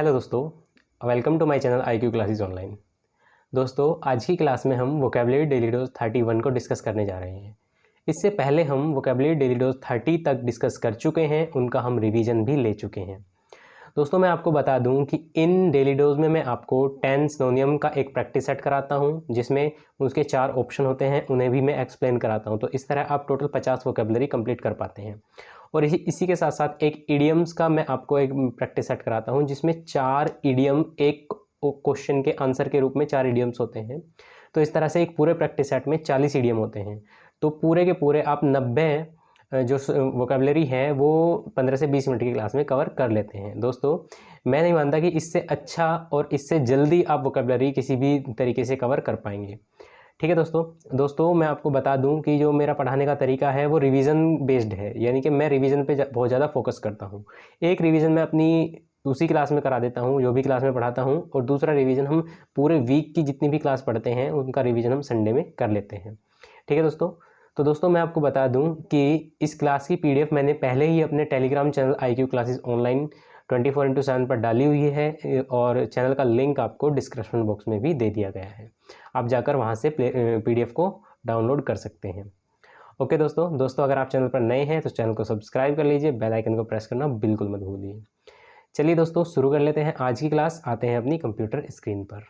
Hello दोस्तों, welcome to my channel IQ classes online. दोस्तों, आज की क्लास में हम वोकेबलरी डेली डोज 31 को डिस्कस करने जा रहे हैं। इससे पहले हम वोकेबलरी डेली डोज 30 तक डिस्कस कर चुके हैं, उनका हम रिवीजन भी ले चुके हैं। दोस्तों, मैं आपको बता दूं कि इन डेली डोज में मैं आपको 10 सिनोनियम का एक प्रैक्टिस सेट कराता हूं, जिसमें उसके 4 ऑप्शन होते हैं, उन्हें भी मैं एक्सप्लेन कराता हूं। तो इस तरह आप टोटल 50 वोकेबलरी कंप्लीट कर पाते हैं। और इसी के साथ साथ एक इडियम्स का मैं आपको एक प्रैक्टिस सेट कराता हूं, जिसमें 4 इडियम एक क्वेश्चन के आंसर के रूप में 4 इडियम्स होते हैं। तो इस तरह से एक पूरे प्रैक्टिस सेट में 40 इडियम होते हैं। तो पूरे के पूरे आप 90 जो वोकेबलरी है वो 15 से 20 मिनट की क्लास में कवर कर लेते हैं। दोस्तों, मैं नहीं मानता कि इससे अच्छा और इससे जल्दी आप वोकेबलरी किसी भी तरीके से कवर कर पाएंगे। ठीक है दोस्तों, मैं आपको बता दूं कि जो मेरा पढ़ाने का तरीका है वो रिवीजन बेस्ड है, यानी कि मैं रिवीजन पे बहुत ज़्यादा फोकस करता हूं। एक रिवीजन मैं अपनी उसी क्लास में करा देता हूं जो भी क्लास में पढ़ाता हूं, और दूसरा रिवीजन हम पूरे वीक की जितनी भी क्लास पढ़ते हैं उनका रिवीजन हम संडे में कर लेते हैं। ठीक है दोस्तों। तो दोस्तों, मैं आपको बता दूं कि इस क्लास की PDF मैंने पहले ही अपने Telegram channel IQ classes online 24/7 पर डाली हुई है, और चैनल का लिंक आपको डिस्क्रिप्शन बॉक्स में भी दे दिया गया है। आप जाकर वहाँ से PDF को डाउनलोड कर सकते हैं। ओके दोस्तों, अगर आप चैनल पर नए हैं तो चैनल को सब्सक्राइब कर लीजिए, बेल आइकन को प्रेस करना बिल्कुल मत भूलिए। चलिए दोस्तों, शुरू कर लेते हैं आज की क्लास। आते हैं अपनी कंप्यूटर स्क्रीन पर।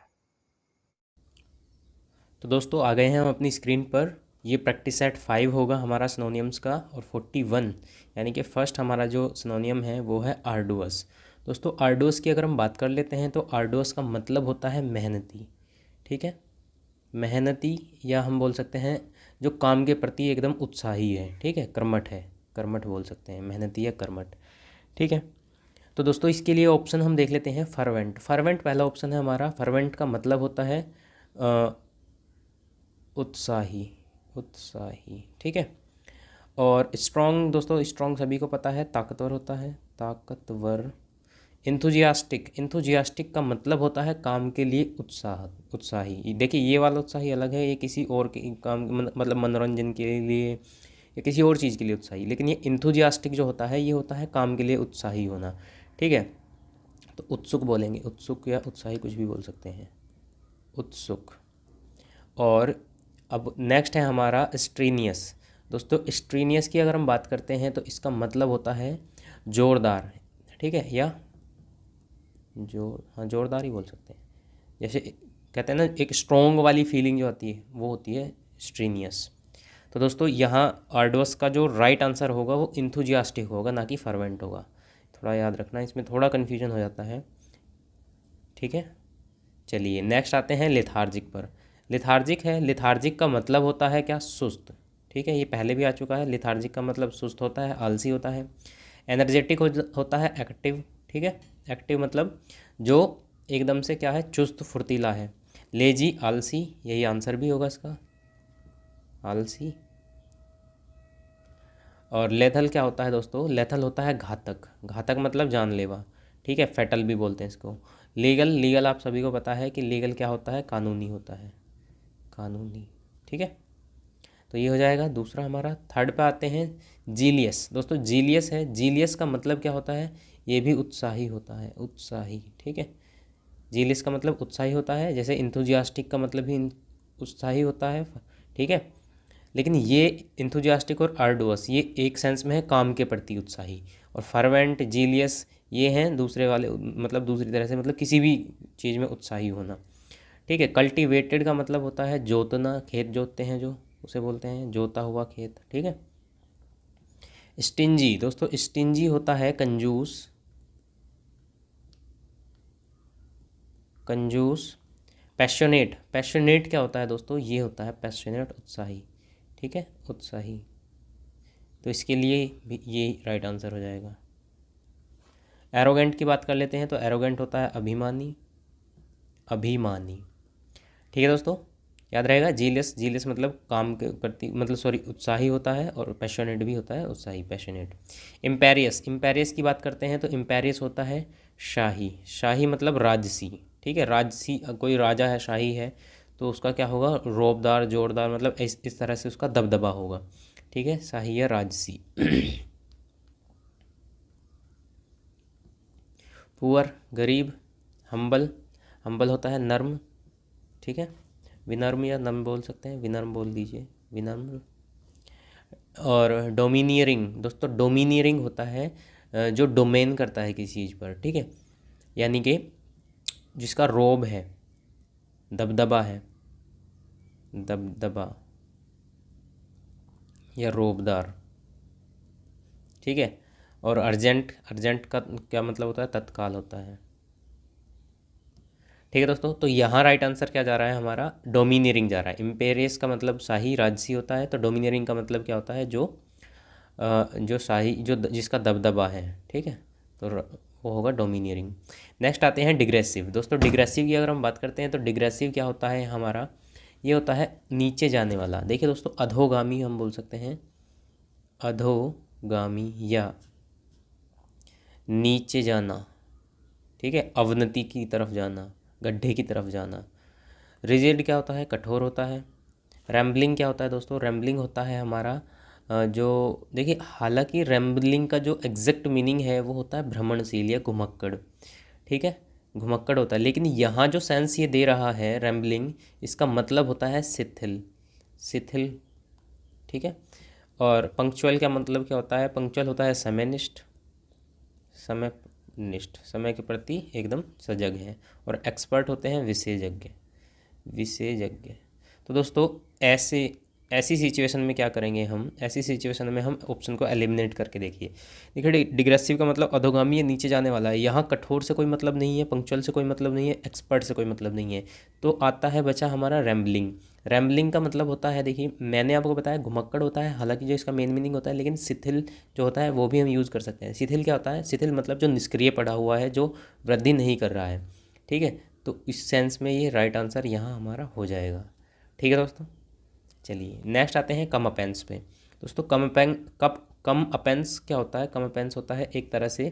तो दोस्तों, आ गए हैं हम अपनी स्क्रीन पर। ये प्रैक्टिस सेट 5 होगा हमारा सिनोनियम्स का, और 41 यानी कि फर्स्ट हमारा जो सिनोनियम है वो है आर्डुअस। दोस्तों, आर्डुअस की अगर हम बात कर लेते हैं तो आर्डुअस का मतलब होता है मेहनती। ठीक है, मेहनती, या हम बोल सकते हैं जो काम के प्रति एकदम उत्साही है। ठीक है, कर्मठ बोल सकते हैं, मेहनती या कर्मठ। ठीक है, तो दोस्तों इसके लिए ऑप्शन हम देख लेते हैं। फर्वेंट पहला ऑप्शन है हमारा। फर्वेंट का मतलब होता है उत्साही। ठीक है, और स्ट्रॉन्ग, दोस्तों स्ट्रॉन्ग सभी को पता है ताकतवर होता है, ताकतवर। इंथुजियास्टिक का मतलब होता है काम के लिए उत्साही। देखिए, ये वाला उत्साही अलग है, ये किसी और के काम मतलब मनोरंजन के लिए या किसी और चीज़ के लिए उत्साही। लेकिन ये इंथुजियास्टिक जो होता है ये होता है काम के लिए उत्साही होना। ठीक है, तो उत्सुक बोलेंगे, उत्सुक या उत्साही कुछ भी बोल सकते हैं, उत्सुक। और अब नेक्स्ट है हमारा स्ट्रीनियस। दोस्तों, स्ट्रीनियस की अगर हम बात करते हैं तो इसका मतलब होता है जोरदार। ठीक है, या जोरदार ही बोल सकते हैं। जैसे कहते हैं ना, एक स्ट्रॉन्ग वाली फीलिंग जो आती है वो होती है स्ट्रीनियस। तो दोस्तों, यहाँ आर्डुअस का जो राइट आंसर होगा वो इंथुजियास्टिक होगा, ना कि फर्वेंट होगा। थोड़ा याद रखना, इसमें थोड़ा कन्फ्यूजन हो जाता है। ठीक है, चलिए नेक्स्ट आते हैं लेथार्जिक पर। लेथार्जिक का मतलब होता है क्या? सुस्त। ठीक है, ये पहले भी आ चुका है। लेथार्जिक का मतलब सुस्त होता है, आलसी होता है। एनर्जेटिक होता है एक्टिव। ठीक है, एक्टिव मतलब जो एकदम से क्या है, चुस्त फुर्तीला है। लेजी, आलसी, यही आंसर भी होगा इसका, आलसी। और लेथल क्या होता है दोस्तों? लेथल होता है घातक मतलब जानलेवा। ठीक है, फैटल भी बोलते हैं इसको। लीगल आप सभी को पता है कि लीगल क्या होता है, कानूनी होता है, कानूनी। ठीक है, तो ये हो जाएगा दूसरा हमारा। थर्ड पे आते हैं जीलियस। दोस्तों, जीलियस का मतलब क्या होता है? ये भी उत्साही होता है, उत्साही। ठीक है, जीलियस का मतलब उत्साही होता है, जैसे इंथुजियास्टिक का मतलब भी उत्साही होता है। ठीक है, लेकिन ये इंथुजियास्टिक और आर्डुअस ये एक सेंस में है काम के प्रति उत्साही, और फर्वेंट, जीलियस ये हैं दूसरे वाले, मतलब दूसरी तरह से, मतलब किसी भी चीज़ में उत्साही होना। ठीक है, कल्टीवेटेड का मतलब होता है जोतना, खेत जोतते हैं जो, उसे बोलते हैं जोता हुआ खेत। ठीक है, स्टिंजी, दोस्तों स्टिंजी होता है कंजूस, पैशनेट क्या होता है दोस्तों? ये होता है पैशनेट, उत्साही। ठीक है, उत्साही। तो इसके लिए भी ये राइट आंसर हो जाएगा। एरोगेंट की बात कर लेते हैं, तो एरोगेंट होता है अभिमानी। ठीक है दोस्तों, याद रहेगा। जीलियस मतलब काम के प्रति, मतलब सॉरी, उत्साही होता है, और पैशनेट भी होता है, उत्साही, पैशनेट। इम्पेरियस की बात करते हैं, तो इम्पेरियस होता है शाही मतलब राजसी। ठीक है, राजसी, कोई राजा है, शाही है, तो उसका क्या होगा? रौबदार, जोरदार, मतलब इस तरह से उसका दबदबा होगा। ठीक है, शाही या राजसी। पुअर, गरीब, हम्बल, हम्बल होता है नर्म, ठीक है। विनम्र या नम्र बोल सकते हैं, विनम्र बोल दीजिए, विनम्र। और डोमिनियरिंग, दोस्तों डोमिनियरिंग होता है जो डोमेन करता है किसी चीज़ पर, ठीक है, यानी कि जिसका रोब है, दबदबा है, दबदबा या रोबदार, ठीक है। और अर्जेंट, अर्जेंट का क्या मतलब होता है, तत्काल होता है, ठीक है दोस्तों। तो यहाँ राइट आंसर क्या जा रहा है हमारा, डोमिनियरिंग जा रहा है। इम्पेरियस का मतलब शाही, राजसी होता है, तो डोमिनियरिंग का मतलब क्या होता है, जो शाही, जो जिसका दबदबा है, ठीक है, तो वो होगा डोमिनियरिंग। नेक्स्ट आते हैं डिग्रेसिव। दोस्तों डिग्रेसिव की अगर हम बात करते हैं तो डिग्रेसिव क्या होता है हमारा, ये होता है नीचे जाने वाला। देखिए दोस्तों, अधोगामी हम बोल सकते हैं, अधोगामी या नीचे जाना, ठीक है, अवनति की तरफ जाना, गड्ढे की तरफ जाना। रिजिड क्या होता है, कठोर होता है। रैम्बलिंग क्या होता है दोस्तों, रैम्बलिंग होता है हमारा जो, देखिए हालांकि रैम्बलिंग का जो एग्जैक्ट मीनिंग है वो होता है भ्रमणशील या घुमक्कड़, ठीक है, घुमक्कड़ होता है। लेकिन यहाँ जो सेंस ये दे रहा है रैम्बलिंग, इसका मतलब होता है शिथिल, शिथिल, ठीक है। और पंक्चुअल का मतलब क्या होता है, पंक्चुअल होता है समयनिष्ठ, समय निष्ठ, समय के प्रति एकदम सजग है। और एक्सपर्ट होते हैं विशेषज्ञ, विशेषज्ञ। तो दोस्तों ऐसे, ऐसी सिचुएशन में क्या करेंगे हम, ऐसी सिचुएशन में हम ऑप्शन को एलिमिनेट करके देखिए। देखिए डिग्रेसिव का मतलब अधोगामी है, नीचे जाने वाला है। यहाँ कठोर से कोई मतलब नहीं है, पंक्चुअल से कोई मतलब नहीं है, एक्सपर्ट से कोई मतलब नहीं है, तो आता है बचा हमारा रैम्बलिंग। रैम्बलिंग का मतलब होता है, देखिए मैंने आपको बताया घुमक्कड़ होता है, हालांकि जो इसका मेन मीनिंग होता है, लेकिन शिथिल जो होता है वो भी हम यूज़ कर सकते हैं। शिथिल क्या होता है, शिथिल मतलब जो निष्क्रिय पड़ा हुआ है, जो वृद्धि नहीं कर रहा है, ठीक है। तो इस सेंस में ये राइट आंसर यहाँ हमारा हो जाएगा, ठीक है दोस्तों। चलिए नेक्स्ट आते हैं कम अपेंस पे। दोस्तों कम अपेंस क्या होता है, कम अपेंस होता है एक तरह से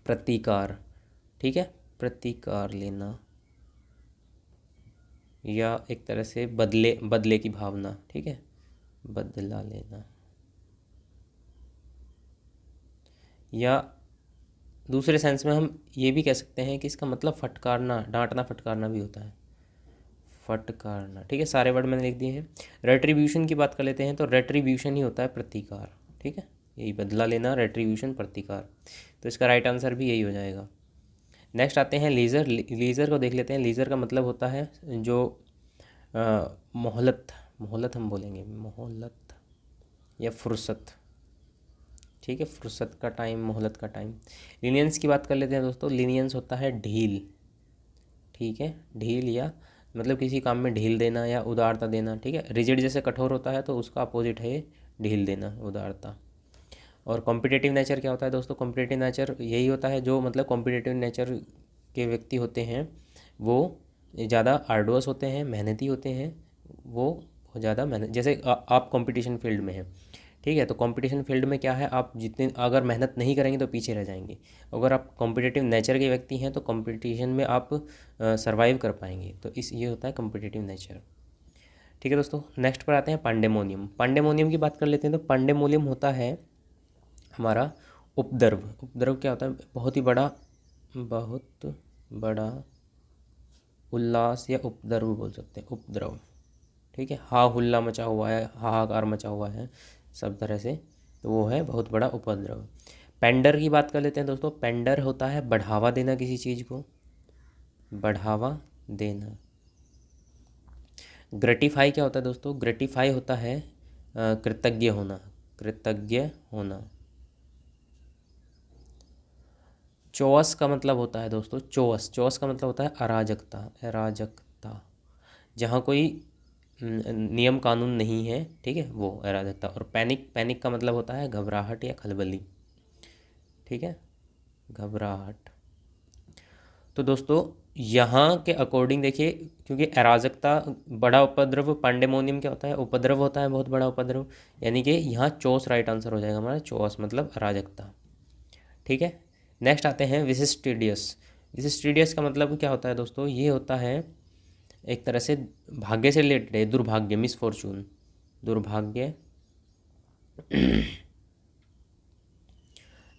प्रतिकार, ठीक है, प्रतिकार लेना या एक तरह से बदले, बदले की भावना, ठीक है, बदला लेना। या दूसरे सेंस में हम ये भी कह सकते हैं कि इसका मतलब फटकारना, डांटना फटकारना भी होता है, फटकारना, ठीक है। सारे वर्ड मैंने लिख दिए हैं। रेट्रीब्यूशन की बात कर लेते हैं, तो रेट्रीब्यूशन ही होता है प्रतिकार, ठीक है, यही बदला लेना, रेट्रीब्यूशन प्रतिकार। तो इसका राइट आंसर भी यही हो जाएगा। नेक्स्ट आते हैं लीज़र। लीज़र को देख लेते हैं। लीज़र का मतलब होता है जो मोहलत, मोहलत हम बोलेंगे, मोहलत या फुर्सत, ठीक है, फुर्सत का टाइम, मोहलत का टाइम। लीनियंस की बात कर लेते हैं दोस्तों। लीनियंस होता है ढील, ठीक है, ढील या मतलब किसी काम में ढील देना या उदारता देना, ठीक है। रिजिड जैसे कठोर होता है तो उसका अपोजिट है ढील देना, उदारता। और कॉम्पिटिटिव नेचर क्या होता है दोस्तों, कॉम्पिटिटिव नेचर यही होता है जो मतलब कॉम्पिटिटिव नेचर के व्यक्ति होते हैं वो ज़्यादा आर्डुअस होते हैं, मेहनती होते हैं, वो बहुत ज़्यादा मेहनत, जैसे आप कंपटीशन फील्ड में हैं, ठीक है, तो कंपटीशन फील्ड में क्या है, आप जितने अगर मेहनत नहीं करेंगे तो पीछे रह जाएंगे। अगर आप कॉम्पिटिटिव नेचर के व्यक्ति हैं तो कंपटीशन में आप सर्वाइव कर पाएंगे। तो इस ये होता है कॉम्पिटिटिव नेचर, ठीक है दोस्तों। नेक्स्ट पर आते हैं पांडेमोनियम। पांडेमोनियम की बात कर लेते हैं। तो पांडेमोनियम होता है हमारा उपद्रव। उपद्रव क्या होता है, बहुत ही बड़ा, बहुत बड़ा उल्लास या उपद्रव बोल सकते हैं, उपद्रव, ठीक है। हा हुल्ला मचा हुआ है, हाहाकार मचा हुआ है सब तरह से, तो वो है बहुत बड़ा उपद्रव। पेंडर की बात कर लेते हैं दोस्तों। पेंडर होता है बढ़ावा देना किसी चीज़ को, बढ़ावा देना। ग्रेटिफाई क्या होता है दोस्तों, ग्रेटिफाई होता है कृतज्ञ होना, कृतज्ञ होना। चौस का मतलब होता है दोस्तों, चौस, चौस का मतलब होता है अराजकता, अराजकता, जहाँ कोई नियम कानून नहीं है, ठीक है, वो अराजकता। और पैनिक, पैनिक का मतलब होता है घबराहट या खलबली, ठीक है, घबराहट। तो दोस्तों यहाँ के अकॉर्डिंग देखिए, क्योंकि अराजकता, बड़ा उपद्रव, पांडेमोनियम क्या होता है, उपद्रव होता है बहुत बड़ा उपद्रव, यानी कि यहाँ चौस राइट आंसर हो जाएगा हमारा, चौस मतलब अराजकता, ठीक है। नेक्स्ट आते हैं विशिस्टिडियस। विशिस्टिडियस का मतलब क्या होता है दोस्तों, ये होता है एक तरह से भाग्य से रिलेटेड है, दुर्भाग्य, मिसफॉर्चून, दुर्भाग्य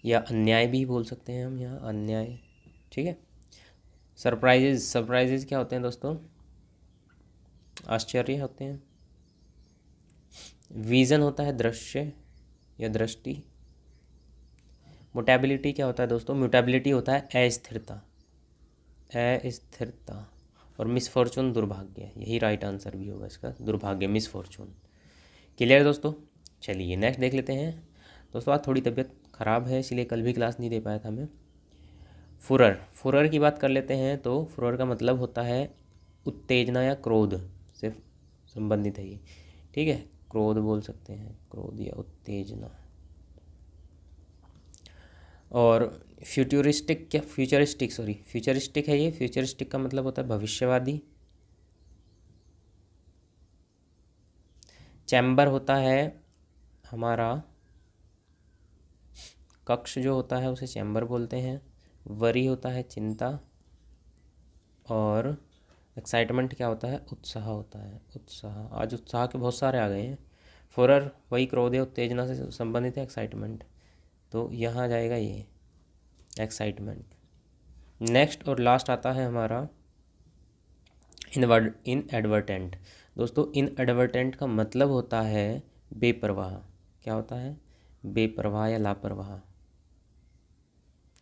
या अन्याय भी बोल सकते हैं हम यहाँ, अन्याय, ठीक है। सरप्राइजेज क्या होते हैं दोस्तों? आश्चर्य होते हैं। विजन होता है दृश्य या दृष्टि। म्यूटेबिलिटी क्या होता है दोस्तों? म्यूटेबिलिटी होता है अस्थिरता, अस्थिरता। और मिसफॉर्चून दुर्भाग्य, यही राइट आंसर भी होगा इसका, दुर्भाग्य, मिसफॉर्चून। क्लियर है दोस्तों? चलिए नेक्स्ट देख लेते हैं। दोस्तों आज थोड़ी तबीयत ख़राब है इसलिए कल भी क्लास नहीं दे पाया था मैं। फुरर, फुरर की बात कर लेते हैं। तो फुरर का मतलब होता है उत्तेजना या क्रोध से संबंधित है ये, ठीक है। क्रोध बोल सकते हैं, क्रोध या उत्तेजना। और फ्यूचरिस्टिक, क्या फ्यूचरिस्टिक, सॉरी फ्यूचरिस्टिक है ये। फ्यूचरिस्टिक का मतलब होता है भविष्यवादी। चैम्बर होता है हमारा कक्ष जो होता है उसे चैम्बर बोलते हैं। वरी होता है चिंता। और एक्साइटमेंट क्या होता है? उत्साह होता है, उत्साह। आज उत्साह के बहुत सारे आ गए हैं। फुरर वही क्रोध या उत्तेजना से संबंधित है, एक्साइटमेंट। तो यहाँ जाएगा ये एक्साइटमेंट। नेक्स्ट और लास्ट आता है हमारा इनएडवर्टेंट। दोस्तों इनएडवर्टेंट का मतलब होता है बेपरवाह। क्या होता है? बेपरवाह या लापरवाह,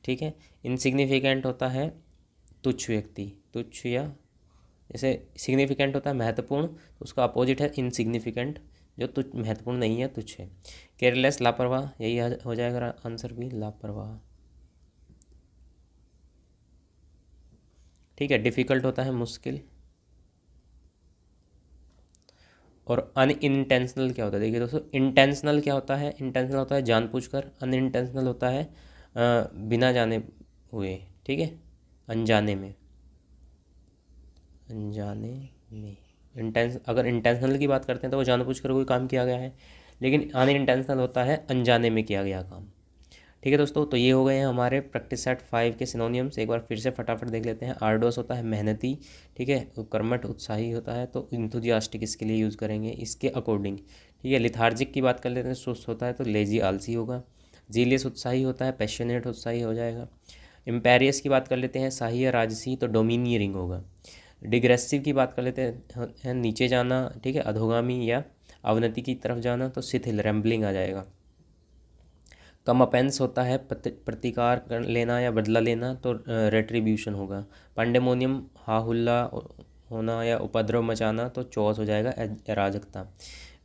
ठीक है। इनसिग्निफिकेंट होता है तुच्छ व्यक्ति, तुच्छ या जैसे सिग्निफिकेंट होता है महत्वपूर्ण, तो उसका अपोजिट है इनसिग्निफिकेंट, जो तुच्छ, महत्वपूर्ण नहीं है, तुच्छ है। केयरलेस, लापरवाह, यही हो जाएगा आंसर भी, लापरवाह, ठीक है। डिफ़िकल्ट होता है मुश्किल। और अनइंटेंशनल क्या होता है? देखिए दोस्तों, इंटेंशनल क्या होता है? इंटेंशनल होता है जानबूझकर। अनइंटेंशनल होता है बिना जाने हुए, ठीक है, अनजाने में, अनजाने में। अगर इंटेंशनल की बात करते हैं तो वो जानबूझकर कोई काम किया गया है, लेकिन अनइंटेंशनल होता है अनजाने में किया गया काम, ठीक है दोस्तों। तो ये हो गए हैं हमारे प्रैक्टिस सेट 5 के सिनोनियम्स। एक बार फिर से फटाफट देख लेते हैं। आर्डोस होता है मेहनती, ठीक है। कर्मठ, उत्साही होता है, तो इंथुजियास्टिक इसके लिए यूज़ करेंगे इसके अकॉर्डिंग, ठीक है। लिथार्जिक की बात कर लेते हैं, सुस्त होता है तो लेजी, आलसी होगा। जीलियस उत्साही होता है, पैशनेट उत्साही हो जाएगा। इम्पेरियस की बात कर लेते हैं, शाही या राजसी, तो डोमिनियरिंग होगा। डिग्रेसिव की बात कर लेते हैं, नीचे जाना, ठीक है, अधोगामी या अवनति की तरफ जाना, तो शिथिल, रैम्बलिंग आ जाएगा। कमअपेंस होता है प्रतिकार कर लेना या बदला लेना, तो रेट्रीब्यूशन होगा। पांडेमोनियम हाहुल्ला होना या उपद्रव मचाना, तो चौस हो जाएगा, अराजकता।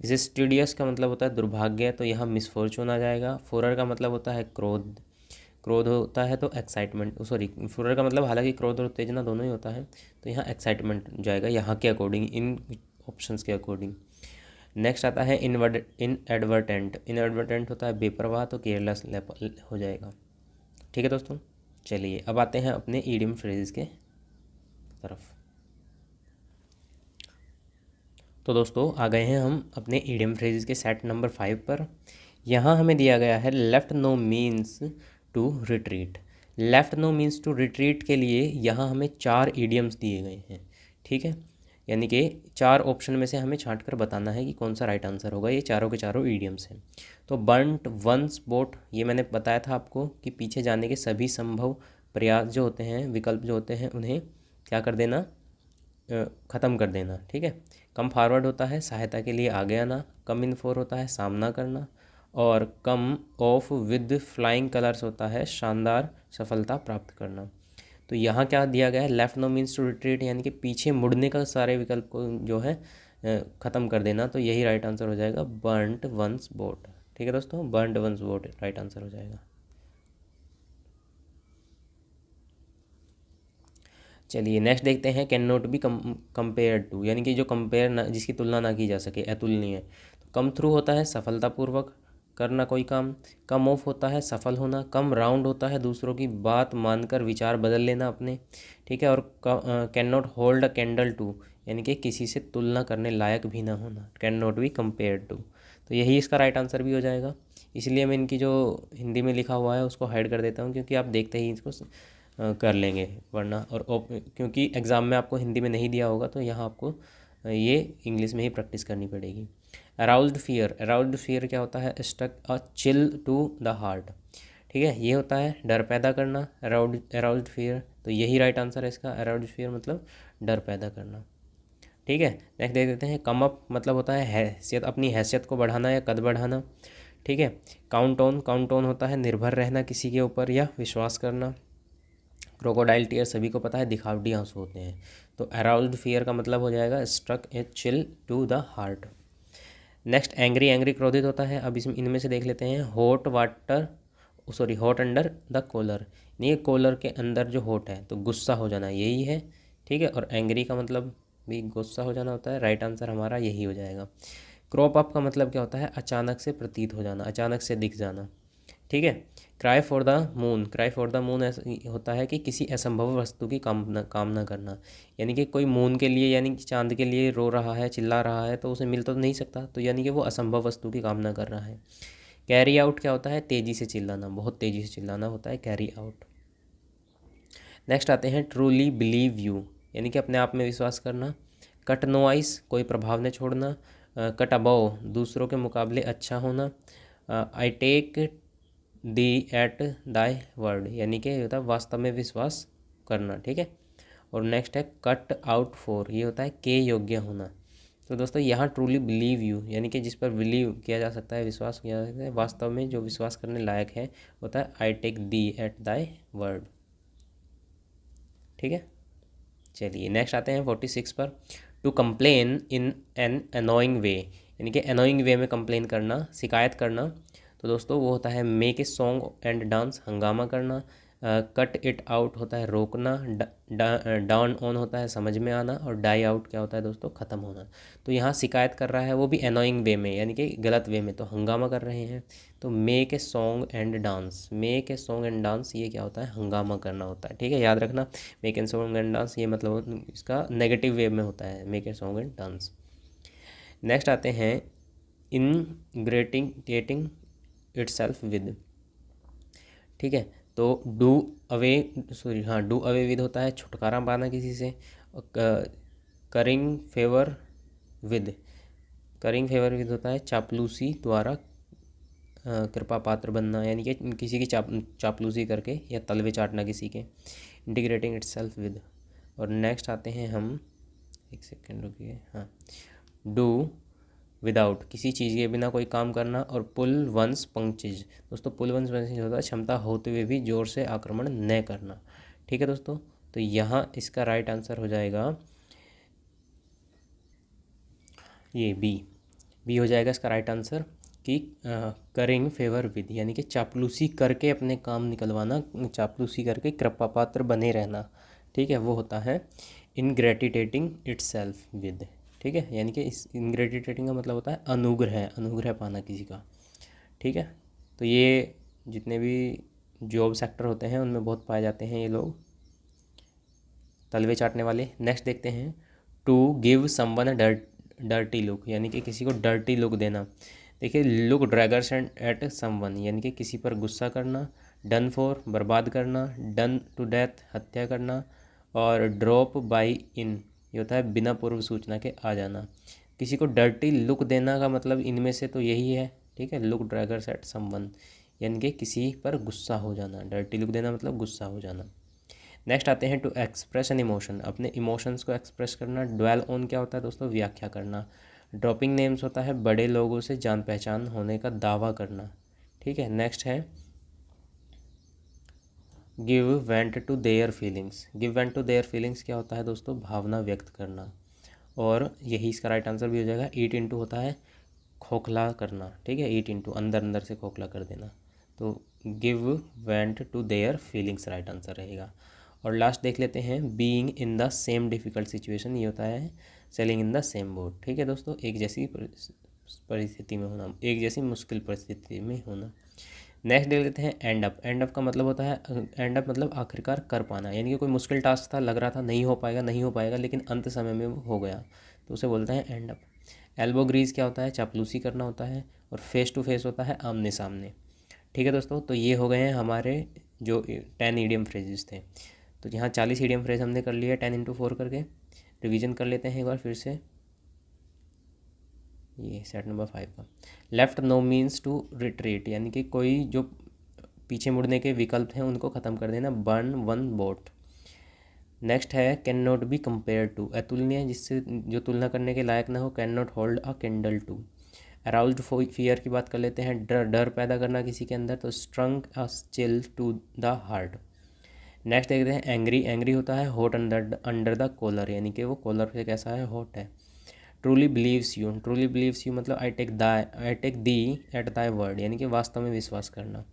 विशिस्टिडियस का मतलब होता है दुर्भाग्य, तो यहाँ मिसफॉर्चून आ जाएगा। फुरर का मतलब होता है क्रोध, क्रोध होता है तो एक्साइटमेंट, सॉरी फुरर का मतलब हालांकि क्रोध और उत्तेजना दोनों ही होता है, तो यहाँ एक्साइटमेंट जाएगा यहाँ के अकॉर्डिंग, इन ऑप्शंस के अकॉर्डिंग। नेक्स्ट आता है इनएडवर्टेंट। इनएडवर्टेंट होता है बेपरवाह, तो केयरलेस हो जाएगा, ठीक है दोस्तों। चलिए अब आते हैं अपने ईडियम फ्रेजेस के तरफ। तो दोस्तों आ गए हैं हम अपने ईडियम फ्रेजेस के सेट नंबर 5 पर। यहाँ हमें दिया गया है left no means to retreat. Left no means to retreat के लिए यहाँ हमें 4 ईडियम्स दिए गए हैं, ठीक है। यानी कि 4 ऑप्शन में से हमें छांट कर बताना है कि कौन सा राइट आंसर होगा। ये चारों के चारों ईडियम्स हैं। तो बर्न्ट, वंस, बोट, ये मैंने बताया था आपको कि पीछे जाने के सभी संभव प्रयास जो होते हैं, विकल्प जो होते हैं, उन्हें क्या कर देना, ख़त्म कर देना, ठीक है। कम फॉरवर्ड होता है सहायता के लिए आगे आना। कम इन फोर होता है सामना करना। और कम ऑफ विद फ्लाइंग कलर्स होता है शानदार सफलता प्राप्त करना। तो यहाँ क्या दिया गया है? Left no means to retreat, यानी कि पीछे मुड़ने का सारे विकल्प को जो है ख़त्म कर देना। तो यही राइट आंसर हो जाएगा, बर्न्ट वंस बोट, ठीक है दोस्तों। Burnt once boat right answer हो जाएगा। चलिए नेक्स्ट देखते हैं। Cannot be compare to, यानी कि जो कंपेयर ना, जिसकी तुलना ना की जा सके, अतुलनीय है। तो कम थ्रू होता है सफलतापूर्वक करना कोई काम। कम ऑफ होता है सफल होना। कम राउंड होता है दूसरों की बात मानकर विचार बदल लेना अपने, ठीक है। और cannot hold a candle to, यानी कि किसी से तुलना करने लायक भी ना होना। Cannot be compare to, तो यही इसका राइट आंसर भी हो जाएगा। इसलिए मैं इनकी जो हिंदी में लिखा हुआ है उसको हाइड कर देता हूँ, क्योंकि आप देखते ही इसको कर लेंगे वरना। और क्योंकि एग्ज़ाम में आपको हिंदी में नहीं दिया होगा, तो यहाँ आपको ये इंग्लिश में ही प्रैक्टिस करनी पड़ेगी। अराउज्ड फियर, अराउज्ड फियर क्या होता है? Stuck a chill to the heart, ठीक है, ये होता है डर पैदा करना, अराउज्ड फियर। तो यही राइट आंसर है इसका, अराउज्ड फियर मतलब डर पैदा करना। ठीक है, नेक्स्ट देख देते हैं। कम अप मतलब होता है हैसियत, अपनी हैसियत को बढ़ाना या कद बढ़ाना। ठीक है, काउंट ऑन होता है निर्भर रहना किसी के ऊपर या विश्वास करना। क्रोकोडाइल टीयर सभी को पता है दिखावटी आंसू होते हैं। तो अराउज्ड फियर का मतलब हो जाएगा struck a chill to the heart. Next angry, angry क्रोधित होता है। अब इसमें इनमें से देख लेते हैं। हॉट अंडर द कॉलर, ये कॉलर के अंदर जो हॉट है तो गुस्सा हो जाना यही है। ठीक है, और एंग्री का मतलब भी गुस्सा हो जाना होता है। राइट आंसर हमारा यही हो जाएगा। क्रॉप अप का मतलब क्या होता है? अचानक से प्रतीत हो जाना, अचानक से दिख जाना। ठीक है, cry for the moon, cry for the moon ऐसा होता है कि किसी असंभव वस्तु की कामना करना। यानी कि कोई मून के लिए यानी कि चांद के लिए रो रहा है, चिल्ला रहा है, तो उसे मिल तो नहीं सकता, तो यानी कि वो असंभव वस्तु की कामना कर रहा है। कैरी आउट क्या होता है? तेज़ी से चिल्लाना, बहुत तेज़ी से चिल्लाना होता है कैरी आउट। नेक्स्ट आते हैं ट्रूली बिलीव यू, यानी कि अपने आप में विश्वास करना। कट नोआइस, कोई प्रभाव न छोड़ना। कट अबव, दूसरों के मुकाबले अच्छा होना। I take thee at thy word, यानी कि होता है वास्तव में विश्वास करना। ठीक है, और नेक्स्ट है कट आउट फॉर, ये होता है के योग्य होना। तो दोस्तों यहाँ ट्रूली बिलीव यू, यानी कि जिस पर बिलीव किया जा सकता है, विश्वास किया जा सकता है, वास्तव में जो विश्वास करने लायक है, होता है I take thee at thy word. ठीक है, चलिए नेक्स्ट आते हैं 46 पर। To complain in an annoying way, यानी कि अनोइंग वे में कंप्लेन करना, शिकायत करना। तो दोस्तों वो होता है make a song and dance, हंगामा करना। कट इट आउट होता है रोकना। डाउन ऑन होता है समझ में आना। और डाई आउट क्या होता है दोस्तों? ख़त्म होना। तो यहाँ शिकायत कर रहा है वो भी अनोइंग वे में, यानी कि गलत वे में, तो हंगामा कर रहे हैं। तो make a song and dance, make a song and dance ये क्या होता है? हंगामा करना होता है। ठीक है, याद रखना, make a song and dance ये मतलब इसका नेगेटिव वे में होता है, make a song and dance. Next आते हैं ingratiating itself with. ठीक है, तो डू अवे, सॉरी हाँ, डू अवे विद होता है छुटकारा पाना किसी से। Currying favour with, currying favour with होता है चापलूसी द्वारा कृपा पात्र बनना, यानी कि किसी की चापलूसी करके या तलवे चाटना किसी के। Integrating it self with. और नेक्स्ट आते हैं हम, एक सेकेंड रुकिए, हाँ, डू विदाउट, किसी चीज़ के बिना कोई काम करना। और पुल वंस पंक्चेज, दोस्तों पुल वंस पंक्चेज होता है क्षमता होते हुए भी जोर से आक्रमण न करना। ठीक है दोस्तों, तो यहाँ इसका राइट आंसर हो जाएगा ये बी हो जाएगा इसका राइट आंसर, कि करिंग फेवर विद, यानी कि चापलूसी करके अपने काम निकलवाना, चापलूसी करके कृपा पात्र बने रहना। ठीक है, वो होता है इनग्रेटिटेटिंग इट सेल्फ विद। ठीक है, यानी कि इस इनग्रेटिटेटिंग का मतलब होता है अनुग्रह, अनुग्रह पाना किसी का। ठीक है, तो ये जितने भी जॉब सेक्टर होते हैं उनमें बहुत पाए जाते हैं ये लोग, तलवे चाटने वाले। नेक्स्ट देखते हैं to give someone dirty look, यानी कि किसी को डर्टी लुक देना। देखिए, look daggers and at someone, यानी कि किसी पर गुस्सा करना। डन फॉर, बर्बाद करना। डन टू डेथ, हत्या करना। और ड्रॉप बाई इन, ये होता है बिना पूर्व सूचना के आ जाना। किसी को डर्टी लुक देना का मतलब इनमें से तो यही है। ठीक है, लुक ड्रैगर्स एट समवन, यानी कि किसी पर गुस्सा हो जाना। डर्टी लुक देना मतलब गुस्सा हो जाना। नेक्स्ट आते हैं टू एक्सप्रेस एन इमोशन, अपने इमोशंस को एक्सप्रेस करना। ड्वेल ऑन क्या होता है दोस्तों? व्याख्या करना। ड्रॉपिंग नेम्स होता है बड़े लोगों से जान पहचान होने का दावा करना। ठीक है, नेक्स्ट है give vent to their feelings. Give vent to their feelings क्या होता है दोस्तों? भावना व्यक्त करना। और यही इसका राइट आंसर भी हो जाएगा। ईट इनटू होता है खोखला करना। ठीक है, ईट इनटू अंदर अंदर से खोखला कर देना। तो give vent to their feelings right answer रहेगा। और लास्ट देख लेते हैं being in the same difficult situation, ये होता है sailing in the same boat. ठीक है दोस्तों, एक जैसी परिस्थिति में होना, एक जैसी मुश्किल परिस्थिति में होना। नेक्स्ट देख लेते हैं एंड अप। एंड अप का मतलब होता है, एंड अप मतलब आखिरकार कर पाना, यानी कि कोई मुश्किल टास्क था, लग रहा था नहीं हो पाएगा नहीं हो पाएगा, लेकिन अंत समय में वो हो गया, तो उसे बोलते हैं एंड अप। एल्बो ग्रीज क्या होता है? चापलूसी करना होता है। और फेस टू फेस होता है आमने सामने। ठीक है दोस्तों, तो ये हो गए हैं हमारे जो 10 ईडियम फ्रेजेस थे। तो यहाँ 40 ईडियम फ्रेज हमने कर लिया 10 × 4 करके। रिवीजन कर लेते हैं एक बार फिर से, ये सेट नंबर 5 का। Left no means to retreat, यानी कि कोई जो पीछे मुड़ने के विकल्प हैं उनको ख़त्म कर देना, बर्न वन बोट। नेक्स्ट है cannot be compare to, अतुलनीय जिससे जो तुलना करने के लायक ना हो, cannot hold a candle to. Aroused fear की बात कर लेते हैं, डर डर पैदा करना किसी के अंदर, तो strung a chill to the heart. Next देखते हैं एंग्री, एंग्री होता है हॉट अंडर द कॉलर, यानी कि वो कॉलर से कैसा है, हॉट है। Truly believes you, truly believes you मतलब I take thee at thy word, यानी कि वास्तव में विश्वास करना।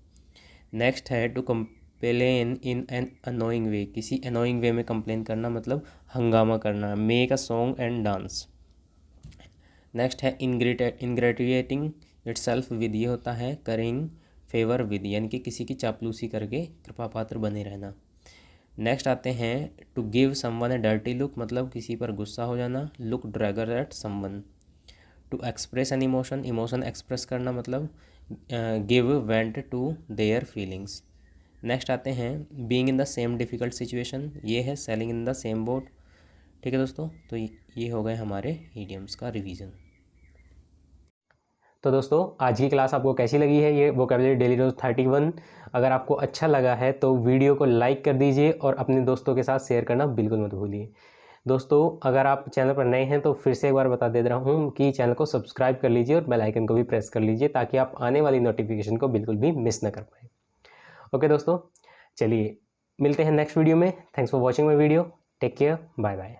नेक्स्ट है to complain in an annoying way, किसी अनोइंग वे में कंप्लेन करना मतलब हंगामा करना। Make a song and dance. Next है इनग्रेटिएटिंग इटसेल्फ विद, ये होता है करिंग फेवर विद, यानी कि किसी की चापलूसी करके कृपा पात्र बने रहना। नेक्स्ट आते हैं to give someone a dirty look, मतलब किसी पर गुस्सा हो जाना, लुक ड्रैगर at someone. To express an emotion, emotion express करना मतलब give vent to their feelings. Next आते हैं being in the same difficult situation, ये है sailing in the same boat. ठीक है दोस्तों, तो ये हो गए हमारे इडियम्स का रिवीजन। तो दोस्तों आज की क्लास आपको कैसी लगी है, ये वोकैबुलरी डेली डोज 31। अगर आपको अच्छा लगा है तो वीडियो को लाइक कर दीजिए और अपने दोस्तों के साथ शेयर करना बिल्कुल मत भूलिए। दोस्तों अगर आप चैनल पर नए हैं तो फिर से एक बार बता दे रहा हूँ कि चैनल को सब्सक्राइब कर लीजिए और बेल आइकन को भी प्रेस कर लीजिए ताकि आप आने वाली नोटिफिकेशन को बिल्कुल भी मिस ना कर पाएँ। ओके दोस्तों, चलिए मिलते हैं नेक्स्ट वीडियो में। Thanks for watching my video. Take care, bye bye.